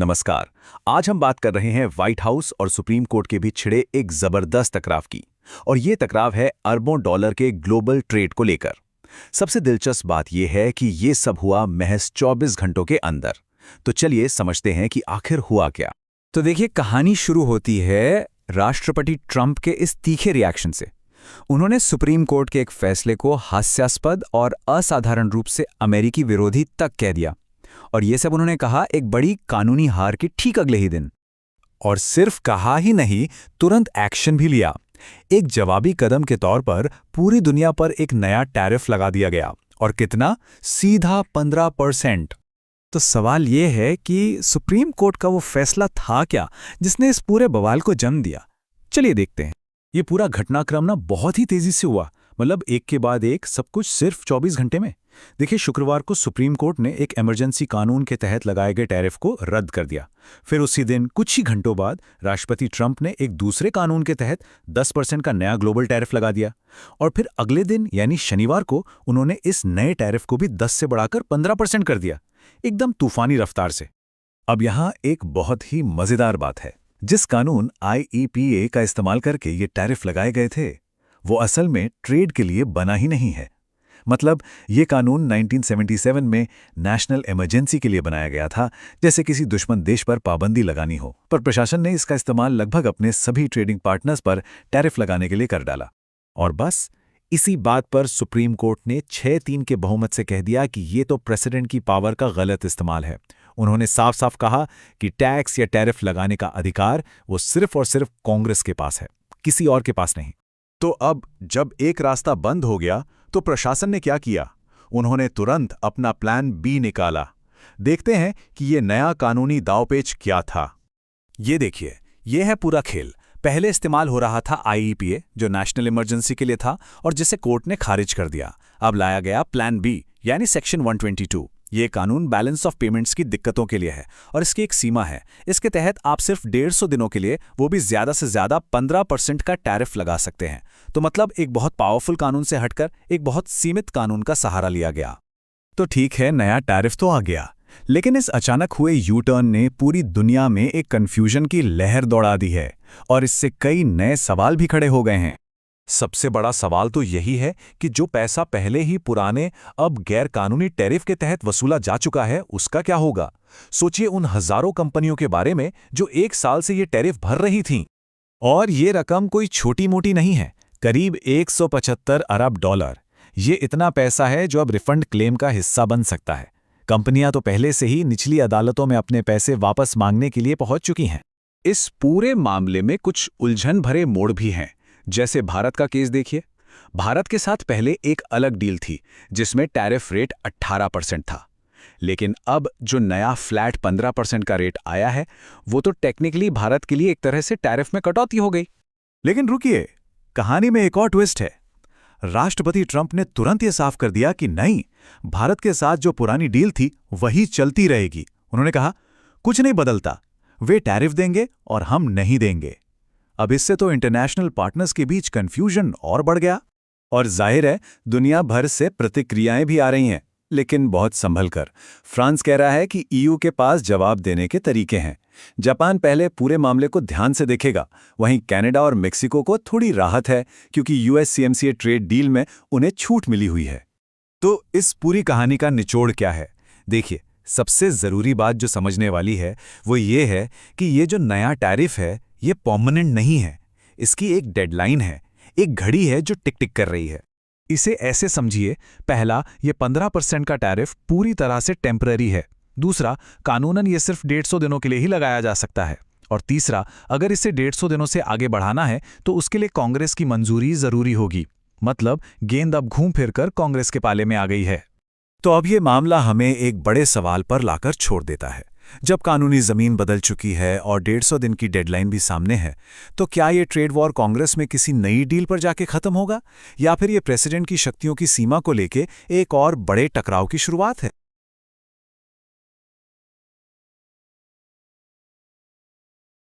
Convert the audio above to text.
नमस्कार। आज हम बात कर रहे हैं व्हाइट हाउस और सुप्रीम कोर्ट के बीच छिड़े एक जबरदस्त टकराव की। और ये टकराव है अरबों डॉलर के ग्लोबल ट्रेड को लेकर। सबसे दिलचस्प बात यह है कि ये सब हुआ महज 24 घंटों के अंदर। तो चलिए समझते हैं कि आखिर हुआ क्या। तो देखिए, कहानी शुरू होती है राष्ट्रपति ट्रंप के इस तीखे रिएक्शन से। उन्होंने सुप्रीम कोर्ट के एक फैसले को हास्यास्पद और असाधारण रूप से अमेरिकी विरोधी तक कह दिया। और ये सब उन्होंने कहा एक बड़ी कानूनी हार के ठीक अगले ही दिन। और सिर्फ कहा ही नहीं, तुरंत एक्शन भी लिया। एक जवाबी कदम के तौर पर पूरी दुनिया पर एक नया टैरिफ लगा दिया गया। और कितना? सीधा 15%। तो सवाल ये है कि सुप्रीम कोर्ट का वो फैसला था क्या जिसने इस पूरे बवाल को जन्म दिया। चलिए देखते हैं। ये पूरा घटनाक्रम ना बहुत ही तेजी से हुआ, मतलब एक के बाद एक, सब कुछ सिर्फ 24 घंटे में। देखिए, शुक्रवार को सुप्रीम कोर्ट ने एक इमरजेंसी कानून के तहत लगाए गए टैरिफ को रद्द कर दिया। फिर उसी दिन कुछ ही घंटों बाद राष्ट्रपति ट्रंप ने एक दूसरे कानून के तहत 10% का नया ग्लोबल टैरिफ लगा दिया। और फिर अगले दिन यानी शनिवार को उन्होंने इस नए टैरिफ को भी 10 से बढ़ाकर 15% कर दिया, एकदम तूफानी रफ्तार से। अब यहाँ एक बहुत ही मजेदार बात है। जिस कानून IEPA का इस्तेमाल करके ये टैरिफ लगाए गए थे, वो असल में ट्रेड के लिए बना ही नहीं है। मतलब ये कानून 1977 में नेशनल इमरजेंसी के लिए बनाया गया था, जैसे किसी दुश्मन देश पर पाबंदी लगानी हो। पर प्रशासन ने इसका इस्तेमाल लगभग अपने सभी ट्रेडिंग पार्टनर्स पर टैरिफ लगाने के लिए कर डाला। और बस इसी बात पर सुप्रीम कोर्ट ने 6-3 के बहुमत से कह दिया कि ये तो प्रेसिडेंट की पावर का गलत इस्तेमाल है। उन्होंने साफ साफ कहा कि टैक्स या टैरिफ लगाने का अधिकार वो सिर्फ और सिर्फ कांग्रेस के पास है, किसी और के पास नहीं। तो अब जब एक रास्ता बंद हो गया तो प्रशासन ने क्या किया? उन्होंने तुरंत अपना प्लान बी निकाला। देखते हैं कि ये नया कानूनी दांवपेच क्या था। ये देखिए, ये है पूरा खेल। पहले इस्तेमाल हो रहा था IEPA, जो नेशनल इमरजेंसी के लिए था और जिसे कोर्ट ने खारिज कर दिया। अब लाया गया प्लान बी यानी सेक्शन 122। ये कानून बैलेंस ऑफ पेमेंट्स की दिक्कतों के लिए है और इसकी एक सीमा है। इसके तहत आप सिर्फ 150 दिनों के लिए, वो भी ज्यादा से ज्यादा 15% का टैरिफ लगा सकते हैं। तो मतलब एक बहुत पावरफुल कानून से हटकर एक बहुत सीमित कानून का सहारा लिया गया। तो ठीक है, नया टैरिफ तो आ गया, लेकिन इस अचानक हुए यू टर्न ने पूरी दुनिया में एक कन्फ्यूजन की लहर दौड़ा दी है और इससे कई नए सवाल भी खड़े हो गए हैं। सबसे बड़ा सवाल तो यही है कि जो पैसा पहले ही पुराने अब गैर कानूनी टैरिफ के तहत वसूला जा चुका है, उसका क्या होगा? सोचिए उन हजारों कंपनियों के बारे में जो एक साल से ये टैरिफ भर रही थीं। और ये रकम कोई छोटी मोटी नहीं है, करीब 175 अरब डॉलर। ये इतना पैसा है जो अब रिफंड क्लेम का हिस्सा बन सकता है। कंपनियां तो पहले से ही निचली अदालतों में अपने पैसे वापस मांगने के लिए पहुंच चुकी हैं। इस पूरे मामले में कुछ उलझन भरे मोड़ भी हैं। जैसे भारत का केस देखिए। भारत के साथ पहले एक अलग डील थी जिसमें टैरिफ रेट 18% था, लेकिन अब जो नया फ्लैट 15% का रेट आया है, वो तो टेक्निकली भारत के लिए एक तरह से टैरिफ में कटौती हो गई। लेकिन रुकिए, कहानी में एक और ट्विस्ट है। राष्ट्रपति ट्रंप ने तुरंत ये साफ कर दिया कि नहीं, भारत के साथ जो पुरानी डील थी वही चलती रहेगी। उन्होंने कहा कुछ नहीं बदलता, वे टैरिफ देंगे और हम नहीं देंगे। अब इससे तो इंटरनेशनल पार्टनर्स के बीच कंफ्यूजन और बढ़ गया। और जाहिर है दुनिया भर से प्रतिक्रियाएं भी आ रही हैं, लेकिन बहुत संभल कर। फ्रांस कह रहा है कि EU के पास जवाब देने के तरीके हैं। जापान पहले पूरे मामले को ध्यान से देखेगा। वहीं कनाडा और मेक्सिको को थोड़ी राहत है क्योंकि USMCA ट्रेड डील में उन्हें छूट मिली हुई है। तो इस पूरी कहानी का निचोड़ क्या है? देखिए, सबसे जरूरी बात जो समझने वाली है वो ये है कि ये जो नया टैरिफ है ये परमानेंट नहीं है। इसकी एक डेडलाइन है, एक घड़ी है जो टिक टिक कर रही है। इसे ऐसे समझिए, पहला, ये 15% का टैरिफ पूरी तरह से टेम्पररी है। दूसरा, कानूनन ये सिर्फ 150 दिनों के लिए ही लगाया जा सकता है। और तीसरा, अगर इसे 150 दिनों से आगे बढ़ाना है तो उसके लिए कांग्रेस की मंजूरी जरूरी होगी। मतलब गेंद अब घूम फिरकर कांग्रेस के पाले में आ गई है। तो अब ये मामला हमें एक बड़े सवाल पर लाकर छोड़ देता है। जब कानूनी जमीन बदल चुकी है और 150 दिन की डेडलाइन भी सामने है, तो क्या ये ट्रेड वॉर कांग्रेस में किसी नई डील पर जाके खत्म होगा, या फिर ये प्रेसिडेंट की शक्तियों की सीमा को लेके एक और बड़े टकराव की शुरुआत है?